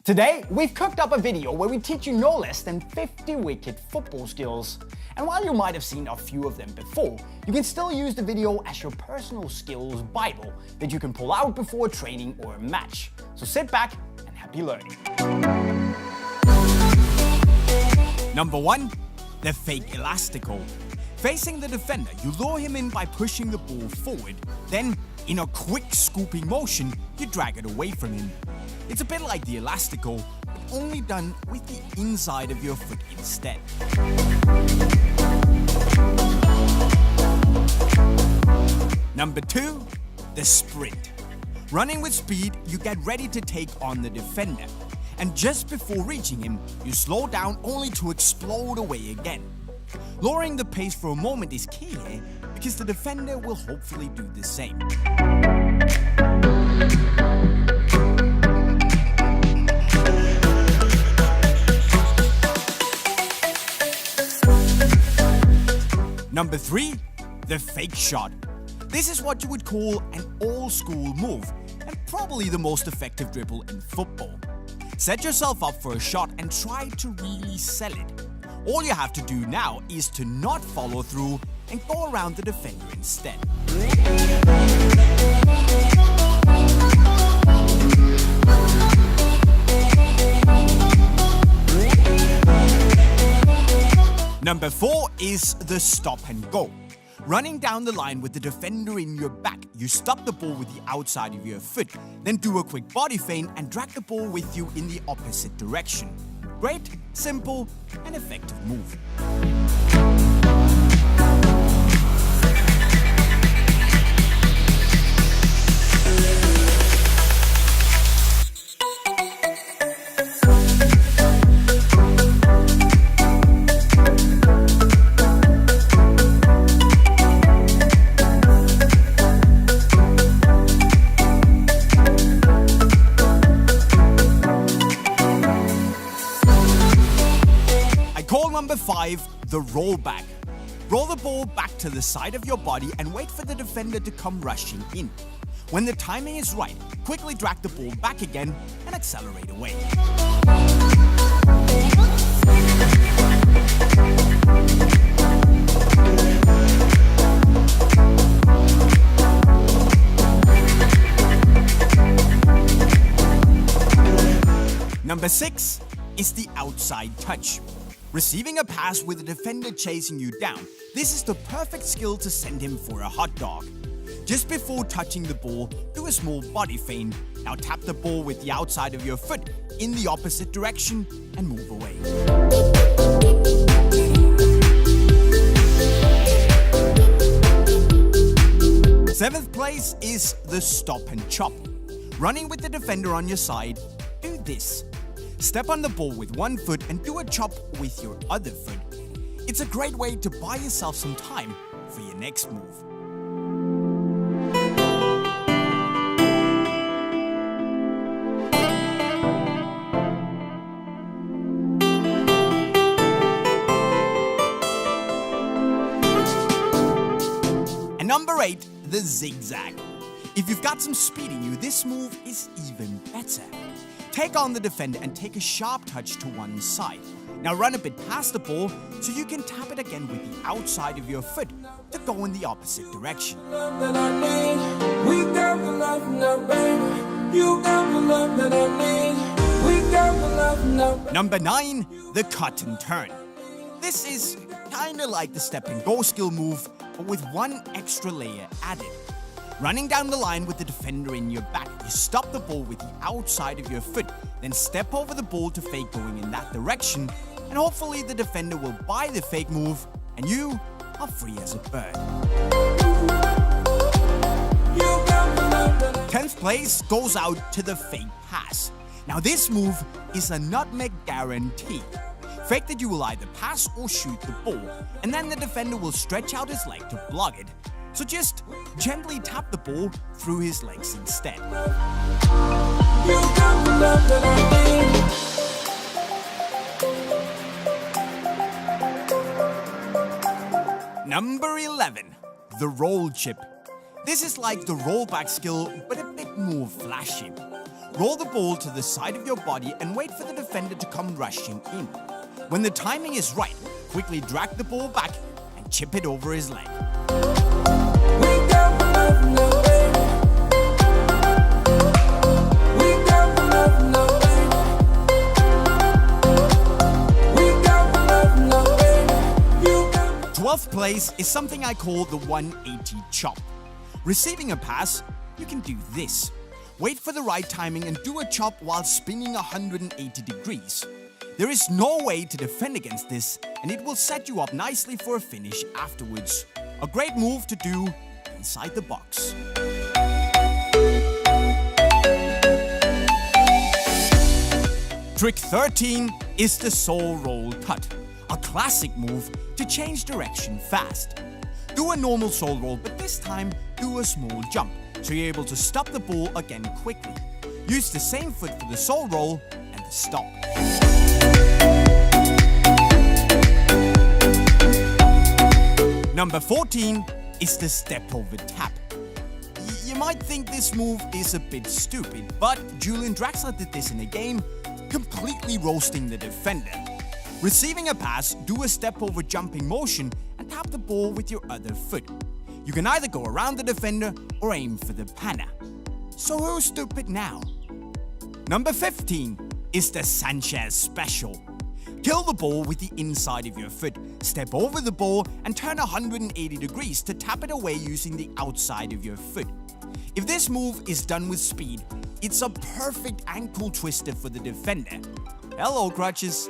Today, we've cooked up a video where we teach you no less than 50 wicked football skills. And while you might have seen a few of them before, you can still use the video as your personal skills bible that you can pull out before training or a match. So sit back and happy learning. Number 1. The fake elastico. Facing the defender, you lure him in by pushing the ball forward. Then, in a quick scooping motion, you drag it away from him. It's a bit like the elastico, but only done with the inside of your foot instead. Number 2. The sprint. Running with speed, you get ready to take on the defender. And just before reaching him, you slow down only to explode away again. Lowering the pace for a moment is key here, because the defender will hopefully do the same. Number 3. The fake shot. This is what you would call an old-school move, and probably the most effective dribble in football. Set yourself up for a shot and try to really sell it. All you have to do now is to not follow through and go around the defender instead. Number 4 is the stop and go. Running down the line with the defender in your back, you stop the ball with the outside of your foot, then do a quick body feint and drag the ball with you in the opposite direction. Great, simple, and effective move. Number 5. The rollback. Roll the ball back to the side of your body and wait for the defender to come rushing in. When the timing is right, quickly drag the ball back again and accelerate away. Number 6 is the outside touch. Receiving a pass with a defender chasing you down, this is the perfect skill to send him for a hot dog. Just before touching the ball, do a small body feint. Now tap the ball with the outside of your foot in the opposite direction and move away. Seventh place is the stop and chop. Running with the defender on your side, do this. Step on the ball with one foot and do a chop with your other foot. It's a great way to buy yourself some time for your next move. And number 8, the zigzag. If you've got some speed in you, this move is even better. Take on the defender and take a sharp touch to one side. Now run a bit past the ball so you can tap it again with the outside of your foot to go in the opposite direction. Number 9, the cut and turn. This is kinda like the step and go skill move, but with one extra layer added. Running down the line with the defender in your back, you stop the ball with the outside of your foot, then step over the ball to fake going in that direction, and hopefully the defender will buy the fake move, and you are free as a bird. 10th place goes out to the fake pass. Now this move is a nutmeg guarantee. Fake that you will either pass or shoot the ball, and then the defender will stretch out his leg to block it. So just gently tap the ball through his legs instead. Number 11, the roll chip. This is like the rollback skill, but a bit more flashy. roll the ball to the side of your body and wait for the defender to come rushing in. When the timing is right, quickly drag the ball back and chip it over his leg. Twelfth place is something I call the 180 chop. Receiving a pass, you can do this. Wait for the right timing and do a chop while spinning 180 degrees. There is no way to defend against this, and it will set you up nicely for a finish afterwards. A great move to do inside the box. Trick 13 is the soul roll cut, a classic move to change direction fast. Do a normal soul roll, but this time do a small jump, so you're able to stop the ball again quickly. Use the same foot for the soul roll and the stop. Number 14 is the step over tap. You might think this move is a bit stupid, but Julian Draxler did this in a game, completely roasting the defender. Receiving a pass, do a step over jumping motion and tap the ball with your other foot. You can either go around the defender or aim for the panna. So who's stupid now? Number 15 is the Sanchez special. Kill the ball with the inside of your foot, step over the ball and turn 180 degrees to tap it away using the outside of your foot. If this move is done with speed, it's a perfect ankle twister for the defender. Hello, crutches.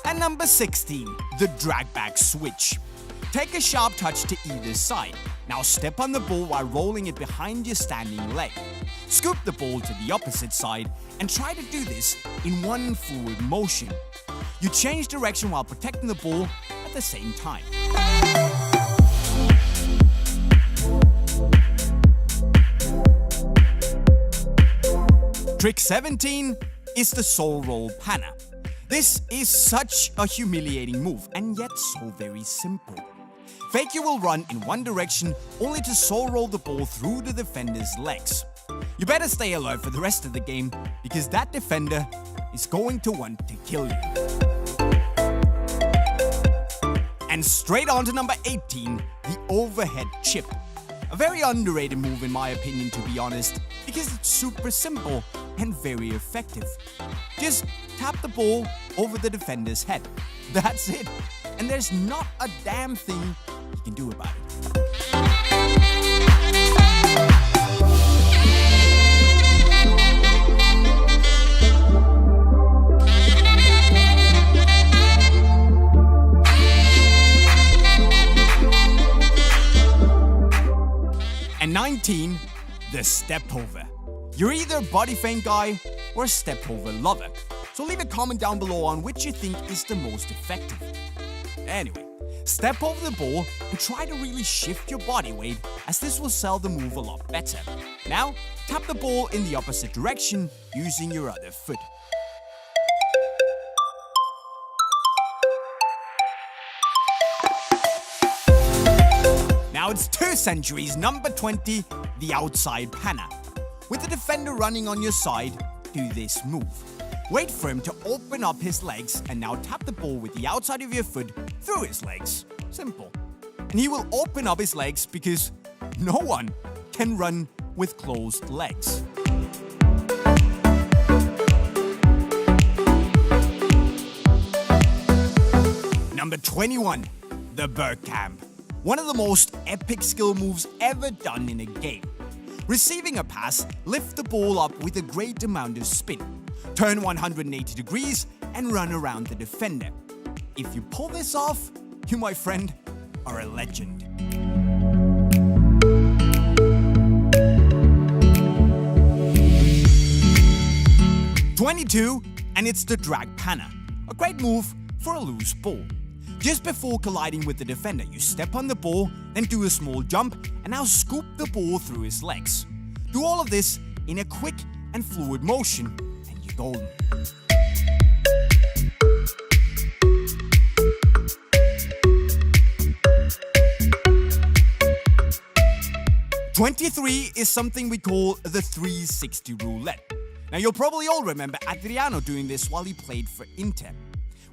And number 16, the drag back switch. Take a sharp touch to either side. Now step on the ball while rolling it behind your standing leg. Scoop the ball to the opposite side and try to do this in one fluid motion. You change direction while protecting the ball at the same time. Trick 17 is the soul roll panna. This is such a humiliating move and yet so very simple. Faker will run in one direction only to soul roll the ball through the defender's legs. You better stay alert for the rest of the game because that defender is going to want to kill you. And straight on to number 18, the overhead chip. A very underrated move in my opinion, to be honest, because it's super simple and very effective. Just tap the ball over the defender's head. That's it. And there's not a damn thing you can do about it. And 19, the step over. You're either a body feint guy or a step over lover. So leave a comment down below on which you think is the most effective. Anyway, step over the ball and try to really shift your body weight, as this will sell the move a lot better. Now, tap the ball in the opposite direction using your other foot. Now it's 2 centuries, number 20, the outside panna. With the defender running on your side, do this move. Wait for him to open up his legs and now tap the ball with the outside of your foot through his legs. Simple. And he will open up his legs because no one can run with closed legs. Number 21, the Bergkamp. One of the most epic skill moves ever done in a game. Receiving a pass, lift the ball up with a great amount of spin. Turn 180 degrees and run around the defender. If you pull this off, you, my friend, are a legend. #22, and it's the drag panna. A great move for a loose ball. Just before colliding with the defender, you step on the ball, then do a small jump, and now scoop the ball through his legs. Do all of this in a quick and fluid motion, and you're golden. #23 is something we call the 360 roulette. Now you'll probably all remember Adriano doing this while he played for Inter.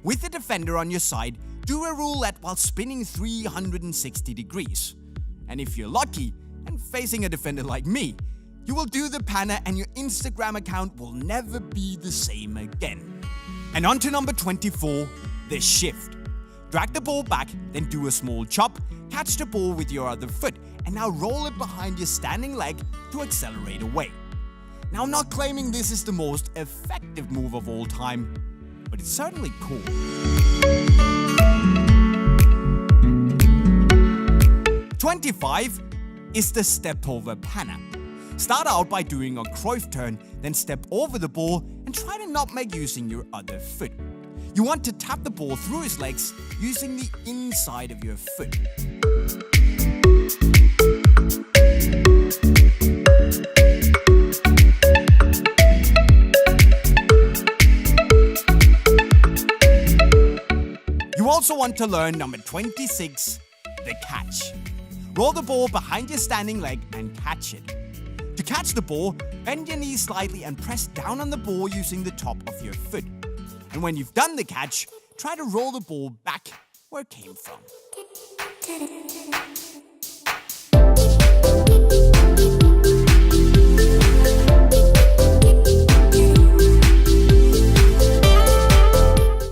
With the defender on your side, do a roulette while spinning 360 degrees. And if you're lucky, and facing a defender like me, you will do the panna and your Instagram account will never be the same again. And on to number 24, the shift. Drag the ball back, then do a small chop, catch the ball with your other foot, and now roll it behind your standing leg to accelerate away. Now I'm not claiming this is the most effective move of all time, but it's certainly cool. #25 is the step over panna. Start out by doing a Cruyff turn, then step over the ball and try to nutmeg using your other foot. You want to tap the ball through his legs using the inside of your foot. You also want to learn number 26, the catch. Roll the ball behind your standing leg and catch it. To catch the ball, bend your knees slightly and press down on the ball using the top of your foot. And when you've done the catch, try to roll the ball back where it came from.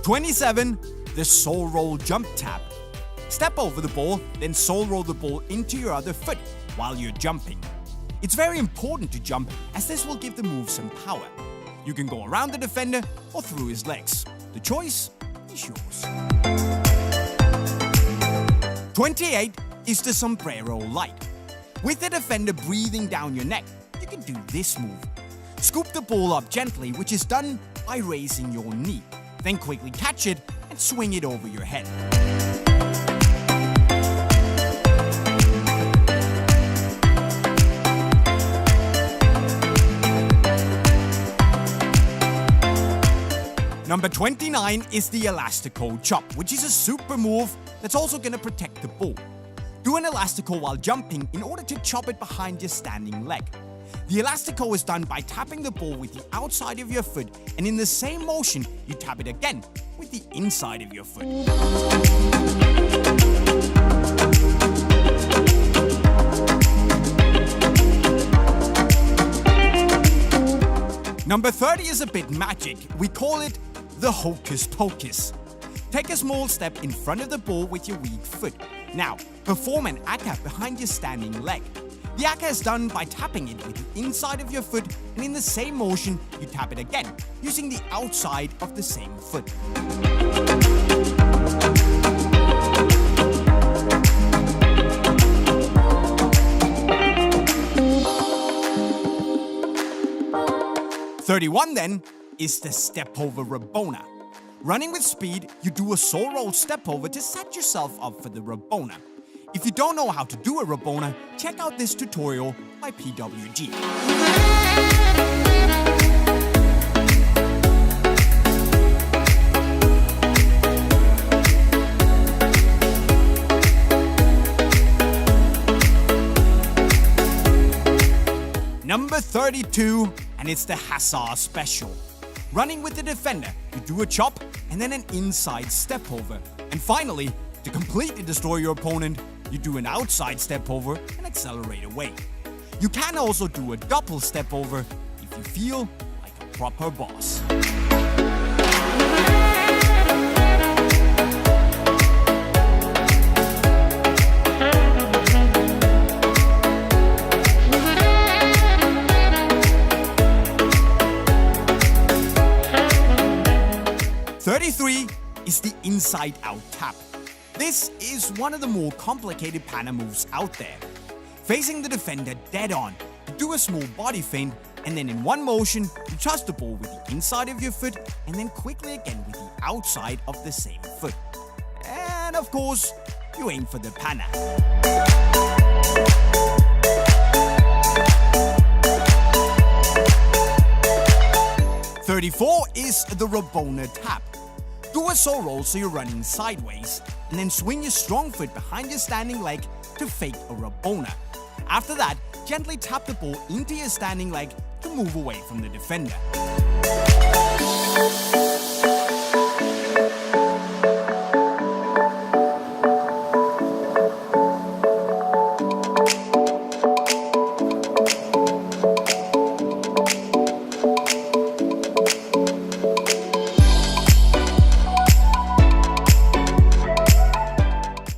#27, the soul roll jump tap. Step over the ball, then soul roll the ball into your other foot while you're jumping. It's very important to jump as this will give the move some power. You can go around the defender or through his legs. The choice is yours. #28 is the sombrero light. With the defender breathing down your neck, you can do this move. Scoop the ball up gently, which is done by raising your knee. Then quickly catch it and swing it over your head. Number 29 is the elastico chop, which is a super move that's also going to protect the ball. Do an elastico while jumping in order to chop it behind your standing leg. The elastico is done by tapping the ball with the outside of your foot, and in the same motion, you tap it again with the inside of your foot. Number 30 is a bit magic. We call it the hocus pocus. Take a small step in front of the ball with your weak foot. Now, perform an aka behind your standing leg. The aka is done by tapping it with the inside of your foot, and in the same motion, you tap it again, using the outside of the same foot. #31 then is the step over Rabona. Running with speed, you do a soul roll step over to set yourself up for the Rabona. If you don't know how to do a Rabona, check out this tutorial by PWG. Number 32, and it's the Hazard special. Running with the defender, you do a chop and then an inside step over. And finally, to completely destroy your opponent, you do an outside step over and accelerate away. You can also do a double step over if you feel like a proper boss. #33 is the inside-out tap. This is one of the more complicated panna moves out there. Facing the defender dead on, you do a small body feint, and then in one motion, you toss the ball with the inside of your foot, and then quickly again with the outside of the same foot. And of course, you aim for the panna. 34 is the Rabona tap. Do a saw roll so you're running sideways, and then swing your strong foot behind your standing leg to fake a Rabona. After that, gently tap the ball into your standing leg to move away from the defender.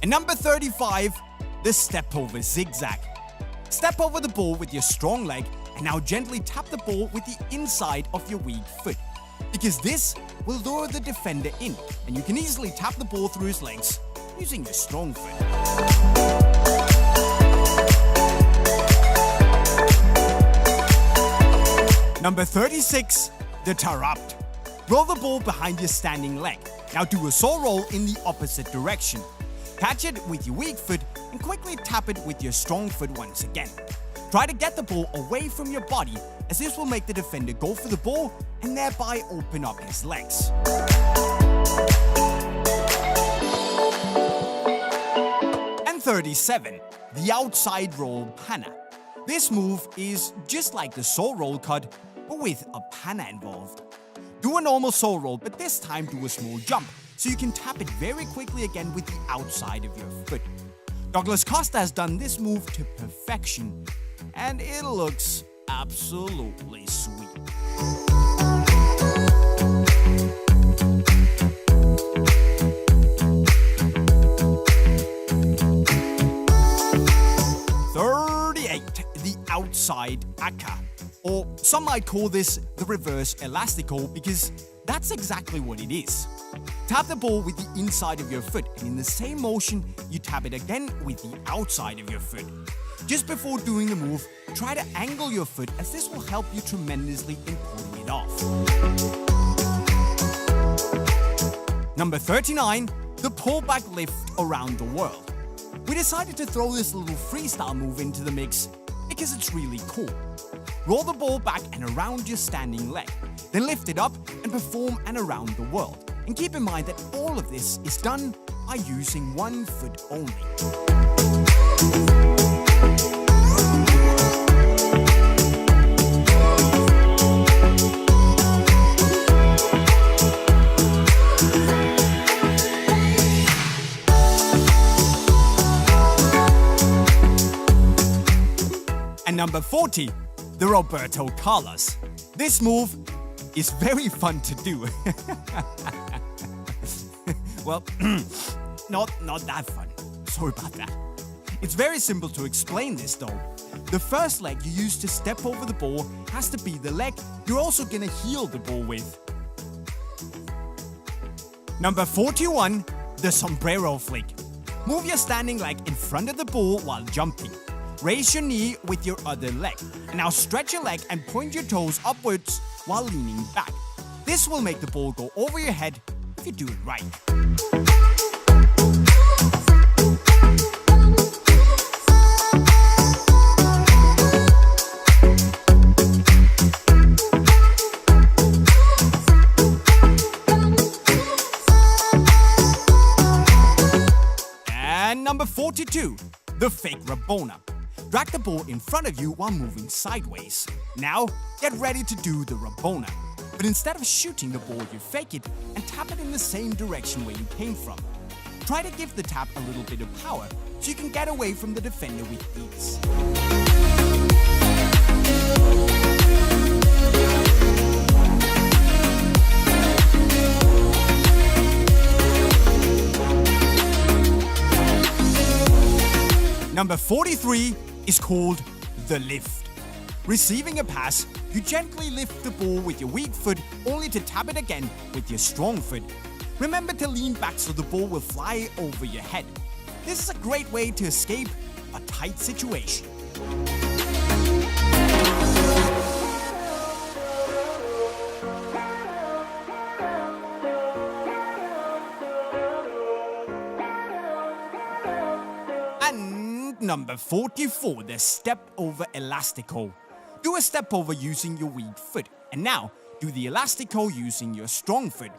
And number 35, the step over zigzag. Step over the ball with your strong leg and now gently tap the ball with the inside of your weak foot, because this will lure the defender in and you can easily tap the ball through his legs using your strong foot. Number 36, the Tarapt. Roll the ball behind your standing leg. Now do a saw roll in the opposite direction. Catch it with your weak foot and quickly tap it with your strong foot once again. Try to get the ball away from your body, as this will make the defender go for the ball and thereby open up his legs. And 37, the outside roll panna. This move is just like the saw roll cut, but with a panna involved. Do a normal saw roll, but this time do a small jump, so you can tap it very quickly again with the outside of your foot. Douglas Costa has done this move to perfection, and it looks absolutely sweet. The outside Aka, or some might call this the reverse elastico, because that's exactly what it is. Tap the ball with the inside of your foot, and in the same motion, you tap it again with the outside of your foot. Just before doing the move, try to angle your foot, as this will help you tremendously in pulling it off. Number 39, the pullback lift around the world. We decided to throw this little freestyle move into the mix because it's really cool. Roll the ball back and around your standing leg, then lift it up and perform an around the world. And keep in mind that all of this is done by using one foot only. And number 40, the Roberto Carlos. This move is very fun to do. Well, not that fun. Sorry about that. It's very simple to explain this though. The first leg you use to step over the ball has to be the leg you're also gonna heel the ball with. Number 41, the sombrero flick. Move your standing leg in front of the ball while jumping. Raise your knee with your other leg. And now stretch your leg and point your toes upwards while leaning back. This will make the ball go over your head if you do it right. And number 42, the fake Rabona. Drag the ball in front of you while moving sideways. Now, get ready to do the Rabona. But instead of shooting the ball, you fake it and tap it in the same direction where you came from. Try to give the tap a little bit of power so you can get away from the defender with ease. Number 43 is called the lift. Receiving a pass, you gently lift the ball with your weak foot only to tap it again with your strong foot. Remember to lean back so the ball will fly over your head. This is a great way to escape a tight situation. And number 44, the step over elastico. Do a step over using your weak foot. And now, do the elastico using your strong foot.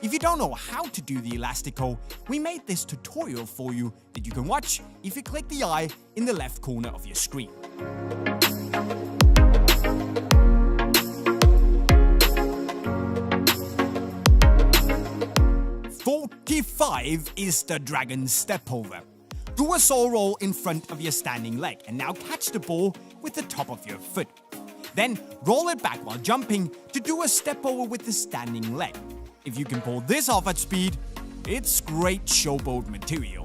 If you don't know how to do the elastico, we made this tutorial for you that you can watch if you click the eye in the left corner of your screen. "45 is the dragon step over. Do a saw roll in front of your standing leg and now catch the ball with the top of your foot. Then roll it back while jumping to do a step over with the standing leg. If you can pull this off at speed, it's great showboat material."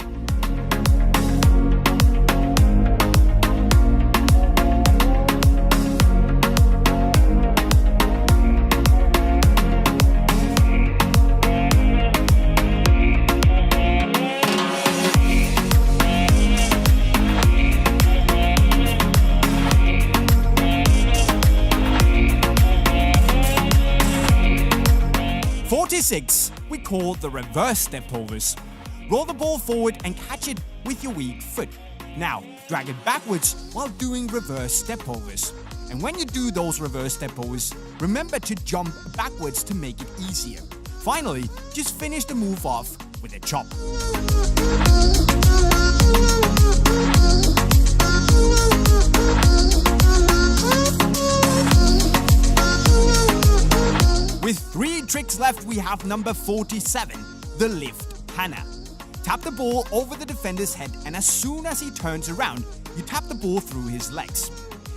"46 we call the reverse step overs. Roll the ball forward and catch it with your weak foot. Now, drag it backwards while doing reverse step overs. And when you do those reverse step overs, remember to jump backwards to make it easier. Finally, just finish the move off with a chop." With 3 tricks left, we have number 47, the lift panna. Tap the ball over the defender's head, and as soon as he turns around, you tap the ball through his legs.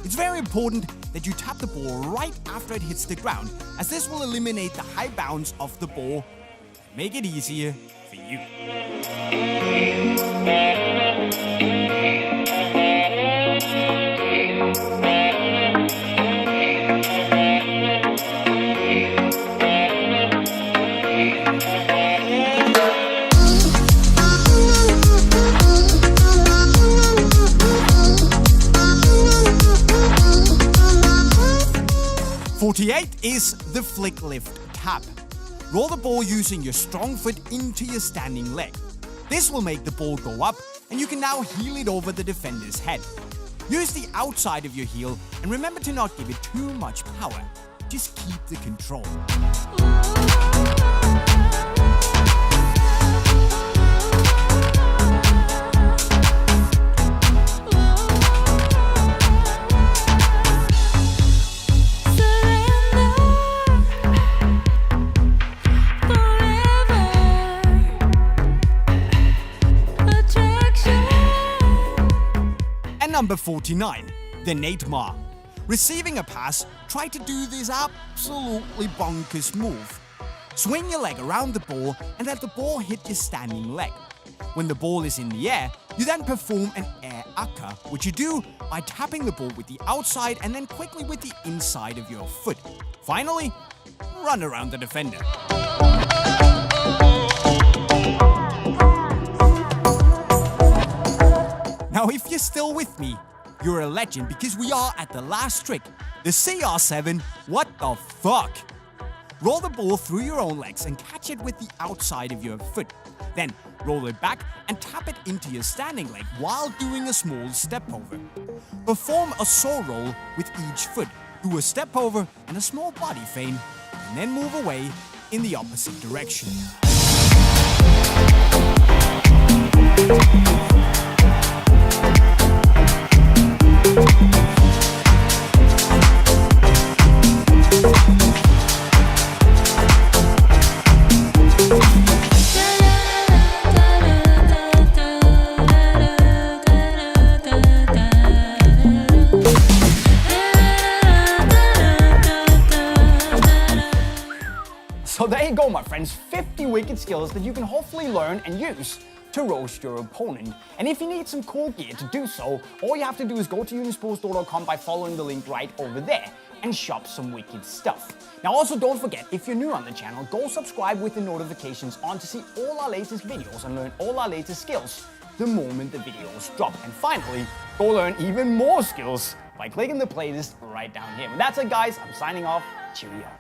It's very important that you tap the ball right after it hits the ground, as this will eliminate the high bounce of the ball and make it easier for you. "48 is the flick lift tap. Roll the ball using your strong foot into your standing leg. This will make the ball go up, and you can now heel it over the defender's head. Use the outside of your heel, and remember to not give it too much power. Just keep the control." Number 49, the Neymar. Receiving a pass, try to do this absolutely bonkers move. Swing your leg around the ball and let the ball hit your standing leg. When the ball is in the air, you then perform an air akka, which you do by tapping the ball with the outside and then quickly with the inside of your foot. Finally, run around the defender. Now, if you're still with me, you're a legend because we are at the last trick, the CR7 what the fuck. Roll the ball through your own legs and catch it with the outside of your foot. Then roll it back and tap it into your standing leg while doing a small step over. Perform a saw roll with each foot. Do a step over and a small body feint, and then move away in the opposite direction. So there you go, my friends, 50 wicked skills that you can hopefully learn and use to roast your opponent. And if you need some cool gear to do so, all you have to do is go to unisportstore.com by following the link right over there and shop some wicked stuff. Now also don't forget, if you're new on the channel, go subscribe with the notifications on to see all our latest videos and learn all our latest skills the moment the videos drop. And finally, go learn even more skills by clicking the playlist right down here. But that's it, guys. I'm signing off. Cheerio.